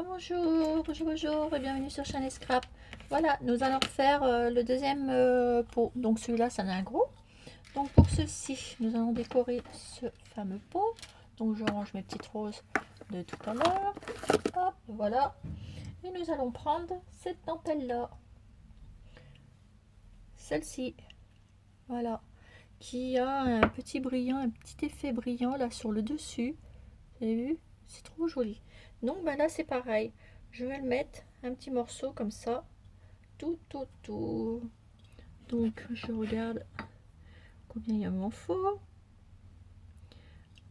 Bonjour, bonjour, bonjour et bienvenue sur Shiny Scrap. Voilà, nous allons faire le deuxième pot. Donc celui-là, ça en a un gros. Donc pour ceci, nous allons décorer ce fameux pot. Donc je range mes petites roses de tout à l'heure. Hop, voilà. Et nous allons prendre cette dentelle-là. Celle-ci. Voilà. Qui a un petit brillant, un petit effet brillant là sur le dessus. Vous avez vu? C'est trop joli. Donc ben là c'est pareil. Je vais le mettre un petit morceau comme ça, tout autour. Donc je regarde combien il m'en faut.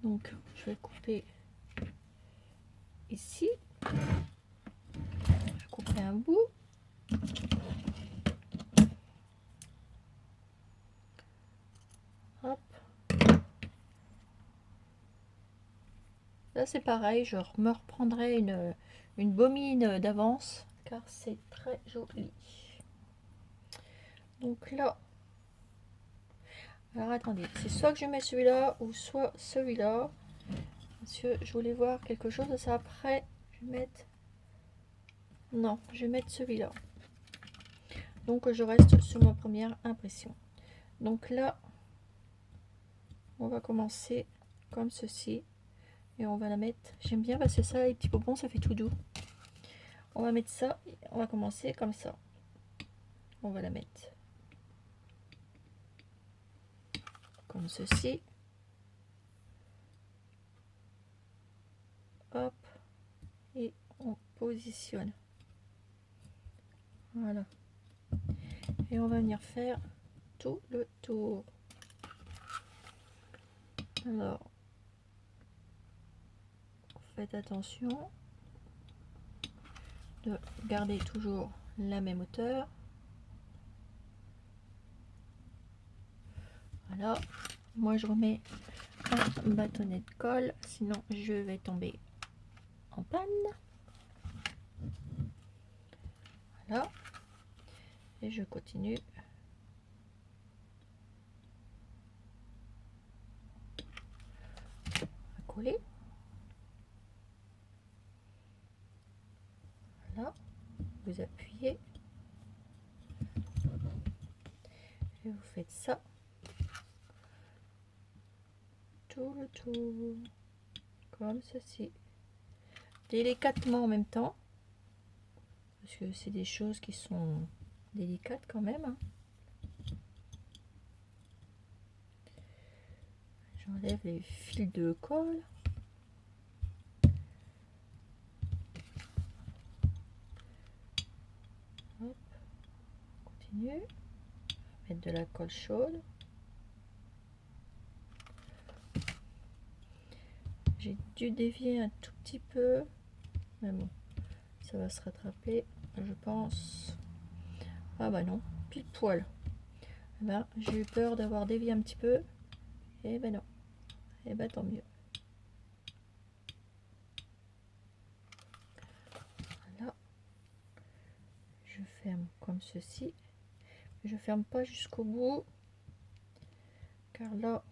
Donc je vais couper ici. Je couperai un bout. Hop. Là c'est pareil, je me reprendrai une bomine d'avance car c'est très joli. Donc là, alors attendez, c'est soit que je mets celui-là ou soit celui-là. Parce que je voulais voir quelque chose de ça après. Je vais mettre. Non, je vais mettre celui-là. Donc je reste sur ma première impression. Donc là, on va commencer comme ceci. Et on va la mettre. J'aime bien parce que ça, les petits bonbons, ça fait tout doux. On va mettre ça. On va commencer comme ça. On va la mettre comme ceci. Hop. Et on positionne. Voilà. Et on va venir faire tout le tour. Alors, faites attention de garder toujours la même hauteur. Voilà. Moi, je remets un bâtonnet de colle, sinon je vais tomber en panne. Voilà. Et je continue. À coller. Voilà. Vous appuyez. Et vous faites ça. Tout le tour. Comme ceci. Délicatement en même temps. Parce que c'est des choses qui sont délicates quand même. Hein. J'enlève les fils de colle. Hop. Continue. Mettre de la colle chaude. J'ai dû dévier un tout petit peu. Mais bon, ça va se rattraper, je pense. Ah bah non, pile poil. Eh ben, j'ai eu peur d'avoir dévié un petit peu. Et ben non. Et ben tant mieux. Voilà. Je ferme comme ceci. Je ferme pas jusqu'au bout. Car là,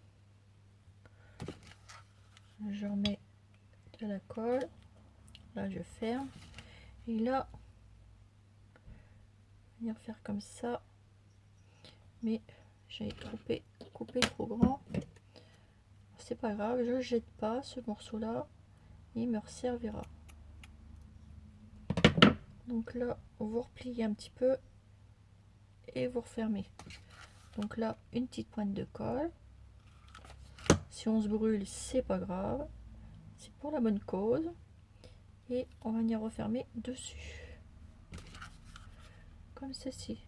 je remets de la colle. Là, je ferme. Et là, venir faire comme ça. Mais j'ai coupé trop grand. C'est pas grave, je jette pas ce morceau là, il me resservira. Donc là, vous repliez un petit peu et vous refermez. Donc là, une petite pointe de colle. Si on se brûle, c'est pas grave, c'est pour la bonne cause. Et on va venir refermer dessus, comme ceci.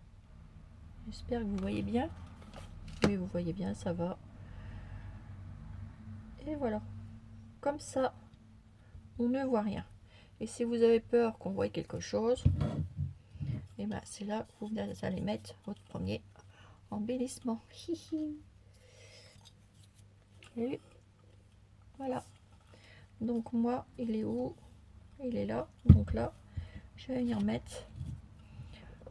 J'espère que vous voyez bien. Oui, vous voyez bien, ça va. Et voilà, comme ça, on ne voit rien. Et si vous avez peur qu'on voie quelque chose, et ben c'est là que vous allez mettre votre premier embellissement. Et voilà. Donc moi, il est où? Il est là. Donc là, je vais venir mettre.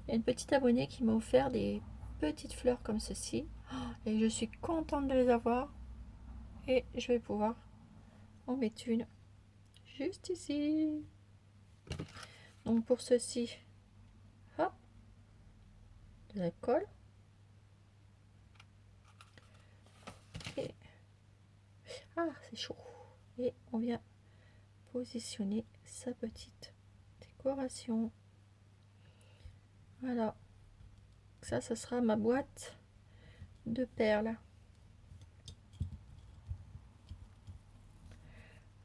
Il y a une petite abonnée qui m'a offert des petites fleurs comme ceci. Et je suis contente de les avoir. Et je vais pouvoir en mettre une juste ici. Donc pour ceci, hop, de la colle. Et ah, c'est chaud. Et on vient positionner sa petite décoration. Voilà. Ça sera ma boîte de perles.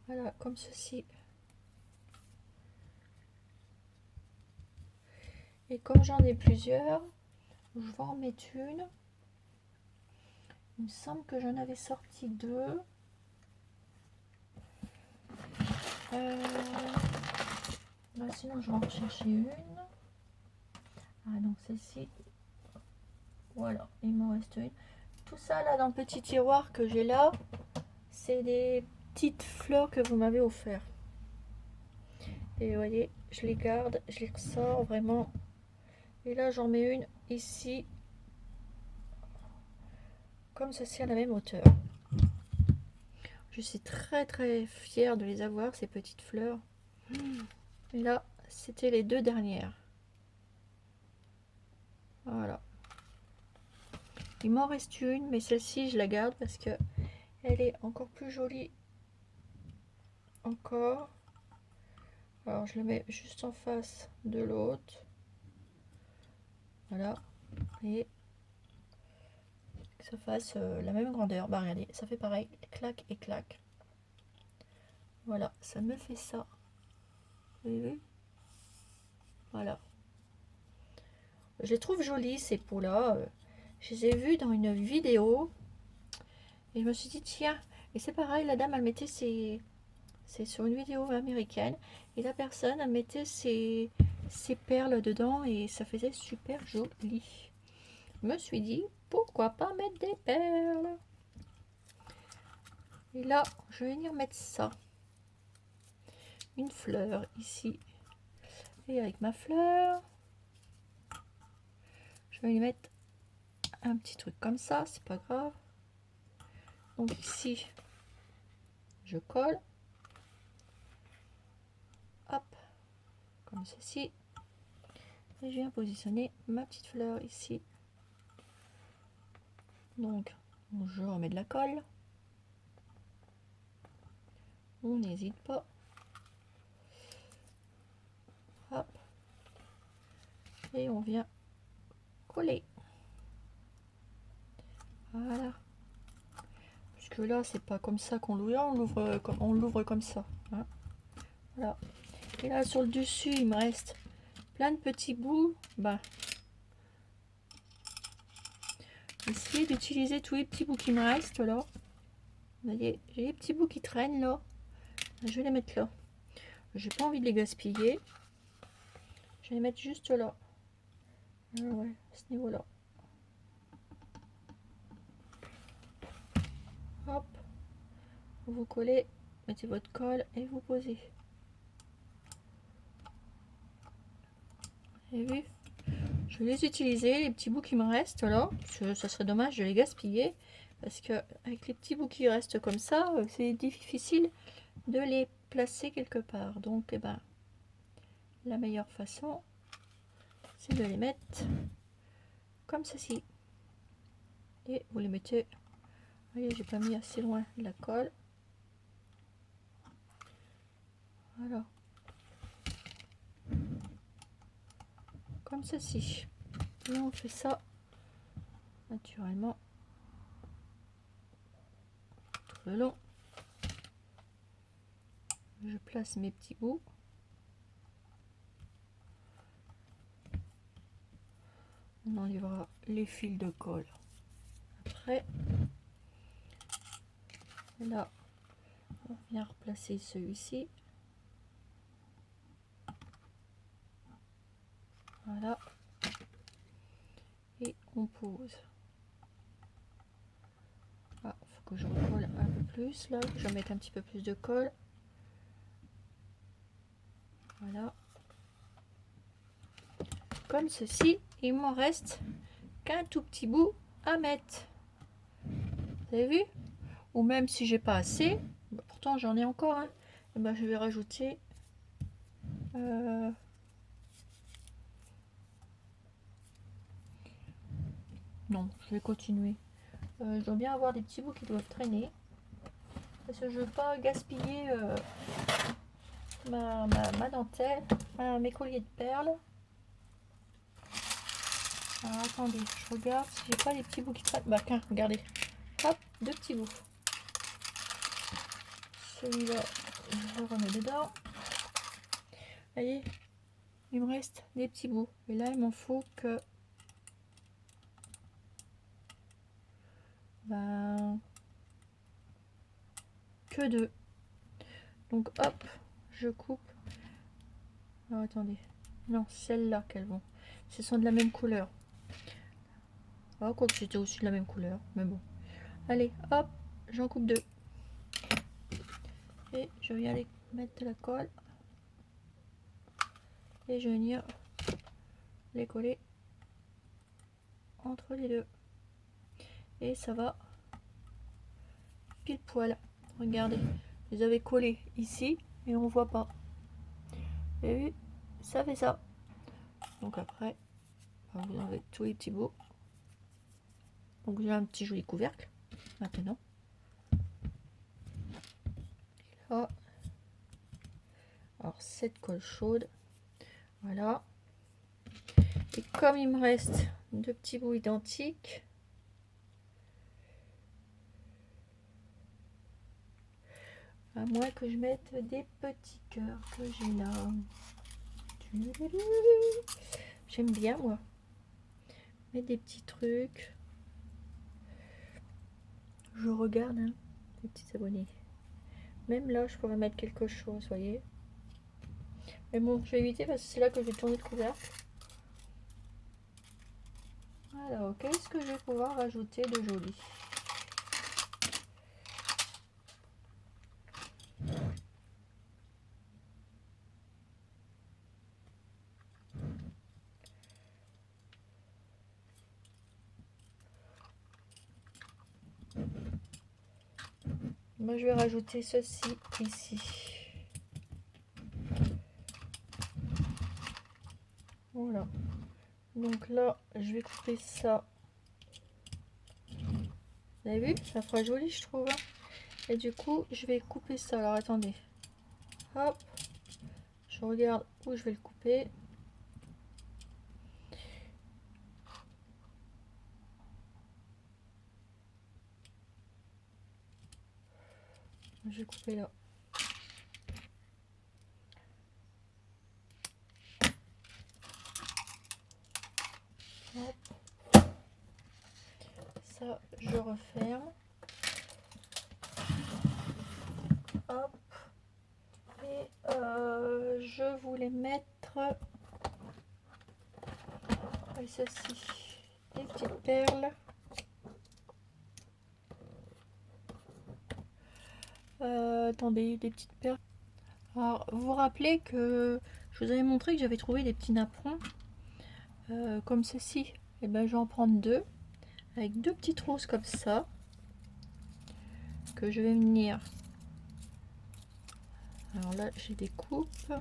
Voilà, comme ceci. Et comme j'en ai plusieurs, je vais en mettre une. Il me semble que j'en avais sorti deux. Sinon, je vais en rechercher une. Ah, donc celle-ci. Voilà, il m'en reste une. Tout ça là dans le petit tiroir que j'ai là, c'est des petites fleurs que vous m'avez offert. Et vous voyez, je les garde, je les ressors vraiment. Et là, j'en mets une ici, comme ceci à la même hauteur. Je suis très très fière de les avoir, ces petites fleurs. Et là, c'était les deux dernières. Voilà. Il m'en reste une, mais celle-ci, je la garde parce que elle est encore plus jolie. Encore. Alors, je le mets juste en face de l'autre. Voilà. Et que ça fasse la même grandeur. Bah, regardez, ça fait pareil. Clac et clac. Voilà, ça me fait ça. Vous avez vu? Voilà. Je les trouve jolies, ces pots-là. Je les ai vus dans une vidéo. Et je me suis dit, tiens. Et c'est pareil, la dame, elle mettait ses... C'est sur une vidéo américaine. Et la personne, elle mettait ses perles dedans. Et ça faisait super joli. Je me suis dit, pourquoi pas mettre des perles? Et là, je vais venir mettre ça. Une fleur ici. Et avec ma fleur, je vais lui mettre un petit truc comme ça, c'est pas grave. Donc ici, je colle. Hop, comme ceci. Et je viens positionner ma petite fleur ici. Donc, je remets de la colle. On n'hésite pas. Hop. Et on vient coller. Voilà. Puisque là, c'est pas comme ça qu'on l'ouvre, on l'ouvre comme ça. Hein. Voilà. Et là, sur le dessus, il me reste plein de petits bouts. Bah, essayez d'utiliser tous les petits bouts qui me restent là. Vous voyez, j'ai les petits bouts qui traînent là. Je vais les mettre là. J'ai pas envie de les gaspiller. Je vais les mettre juste là. Ah ouais, à ce niveau là. Hop. Vous collez, mettez votre colle et vous posez. Vous avez vu? Je vais les utiliser, les petits bouts qui me restent là. Ça serait dommage de les gaspiller. Parce que avec les petits bouts qui restent comme ça, c'est difficile de les placer quelque part. Donc, eh ben, la meilleure façon, c'est de les mettre comme ceci. Et vous les mettez. Vous voyez, j'ai pas mis assez loin la colle. Voilà. Comme ceci. Et on fait ça naturellement tout le long. Je place mes petits bouts. On enlèvera les fils de colle après. Et là, on vient replacer celui-ci. Voilà. Et on pose. Ah, faut que je recolle un peu plus là. Je vais mettre un petit peu plus de colle. Voilà. Comme ceci. Il m'en reste qu'un tout petit bout à mettre. Vous avez vu? Ou même si j'ai pas assez, pourtant j'en ai encore, hein, et ben je vais rajouter Non, je vais continuer. Je dois bien avoir des petits bouts qui doivent traîner. Parce que je veux pas gaspiller ma dentelle, mes colliers de perles. Alors attendez, je regarde si j'ai pas les petits bouts qui traînent. Bah tiens, regardez. Hop, 2 petits bouts. Celui-là, je le remets dedans. Vous voyez, il me reste des petits bouts. Et là, il m'en faut que... Ben... que 2. Donc hop, je coupe. Alors attendez. Non, celles-là qu'elles vont. Ce sont de la même couleur. Oh, quoi que c'était aussi de la même couleur. Mais bon. Allez, hop, j'en coupe 2. Et je viens aller mettre de la colle. Et je vais venir les coller entre les deux. Et ça va pile poil. Regardez, je les avais collés ici et on voit pas. Et ça fait ça. Donc après, vous enlevez tous les petits bouts. Donc j'ai un petit joli couvercle maintenant. Là. Alors cette colle chaude, voilà. Et comme il me reste 2 petits bouts identiques, à moins que je mette des petits cœurs que j'ai là. J'aime bien moi mettre des petits trucs. Je regarde hein, les petits abonnés. Même là je pourrais mettre quelque chose, voyez. Mais bon, je vais éviter parce que c'est là que je vais tourner le couvercle. Alors, qu'est-ce que je vais pouvoir rajouter de joli? Moi, je vais rajouter ceci ici. Voilà. Donc là, je vais couper ça. Vous avez vu? Ça fera joli, je trouve. Et du coup, je vais couper ça. Alors, attendez. Hop. Je regarde où je vais le couper. Je vais couper là. Hop. Ça, je referme. Hop. Et je voulais mettre ceci. Des petites perles. Attendez, des petites perles. Alors, vous vous rappelez que je vous avais montré que j'avais trouvé des petits napperons comme ceci. Et ben, je vais en prendre 2 avec 2 petites roses comme ça que je vais venir. Alors là, j'ai des coupes.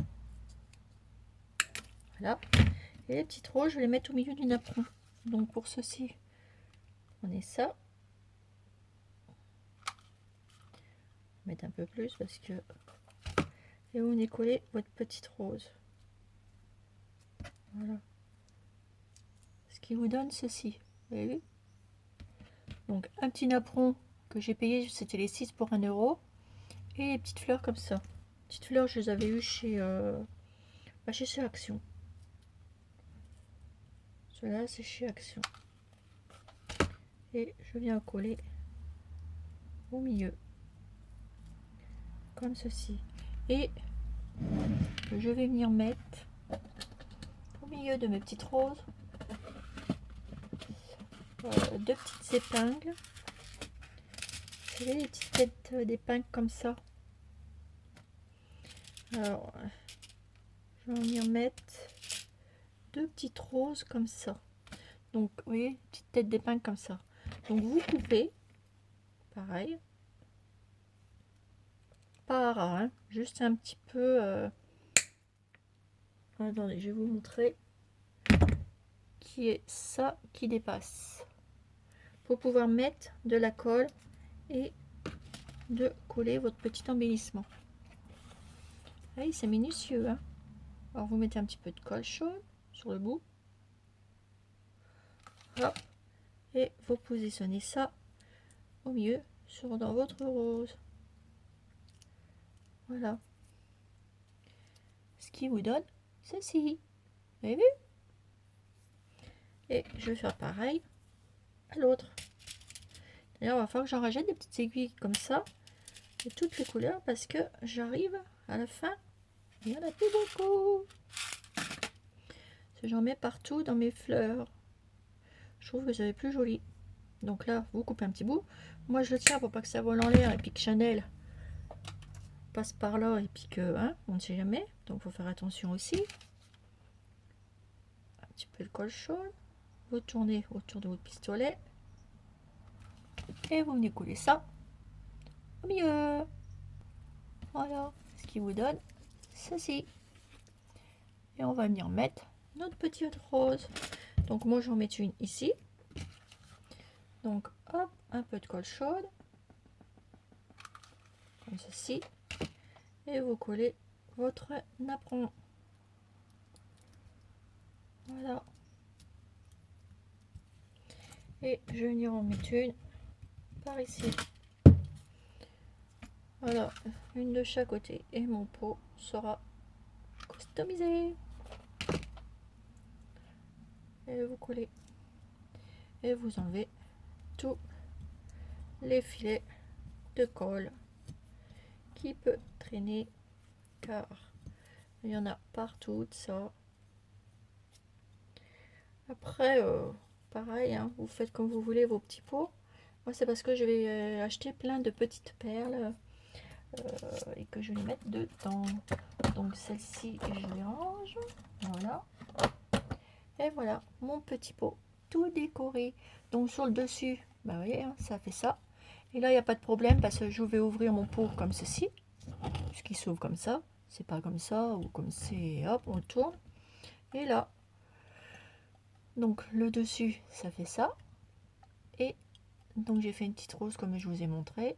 Voilà. Et les petites roses, je vais les mettre au milieu du napperon. Donc pour ceci, on est ça. Mettre un peu plus parce que et on est collé votre petite rose. Voilà. Ce qui vous donne ceci. Vous avez vu? Donc un petit napperon que j'ai payé, c'était les 6 pour 1 €. Et les petites fleurs comme ça. Petites fleurs, je les avais eues chez chez Action. Cela c'est chez Action. Et je viens coller au milieu. Comme ceci. Et je vais venir mettre au milieu de mes petites roses 2 petites épingles. Vous savez, les petites têtes d'épingles comme ça. Alors, je vais venir mettre 2 petites roses comme ça. Donc, vous voyez, petite tête d'épingle comme ça. Donc, vous coupez, pareil. Pas ras, hein, juste un petit peu. Attendez, je vais vous montrer qui est ça qui dépasse. pour pouvoir mettre de la colle et de coller votre petit embellissement. Ah oui, c'est minutieux, hein. Alors vous mettez un petit peu de colle chaude sur le bout. Hop. Et vous positionnez ça au milieu dans votre rose. Voilà. Ce qui vous donne ceci. Vous avez vu? Et je vais faire pareil à l'autre. D'ailleurs, il va falloir que j'en rajoute des petites aiguilles comme ça, de toutes les couleurs, parce que j'arrive à la fin, il n'y en a plus beaucoup. J'en mets partout dans mes fleurs. Je trouve que ça fait plus joli. Donc là, vous coupez un petit bout. Moi, je le tiens pour pas que ça vole en l'air et puis que Chanel passe par là et puis que, hein, on ne sait jamais. Donc, il faut faire attention aussi. Un petit peu de colle chaude. Vous tournez autour de votre pistolet. Et vous venez coller ça au milieu. Voilà, ce qui vous donne ceci. Et on va venir mettre notre petite rose. Donc moi j'en mets une ici. Donc hop, un peu de colle chaude. Comme ceci. Et vous collez votre napperon. Voilà. Et je vais venir en mettre une par ici. Voilà, une de chaque côté. Et mon pot sera customisé. Et vous collez. Et vous enlevez tous les filets de colle qui peut traîner, car il y en a partout de ça. Après, pareil, hein, vous faites comme vous voulez vos petits pots. Moi, c'est parce que je vais acheter plein de petites perles et que je vais les mettre dedans. Donc celle-ci, je les range. Voilà. Et voilà, mon petit pot tout décoré. Donc sur le dessus, bah, vous voyez, hein, ça fait ça. Et là, il n'y a pas de problème parce que je vais ouvrir mon pot comme ceci. Puisqu'il s'ouvre comme ça. C'est pas comme ça ou comme c'est, hop, on tourne. Et là, donc le dessus, ça fait ça. Et donc j'ai fait une petite rose comme je vous ai montré.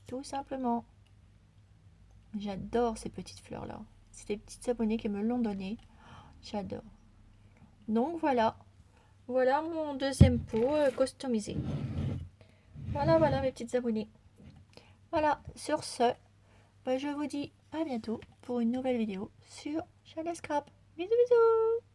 Tout simplement. J'adore ces petites fleurs là. C'est des petites abonnées qui me l'ont donné. J'adore. Donc voilà. Voilà mon deuxième pot customisé. Voilà, voilà mes petites abonnées. Voilà, sur ce, bah, je vous dis à bientôt pour une nouvelle vidéo sur Chanel Scrap. Bisous bisous.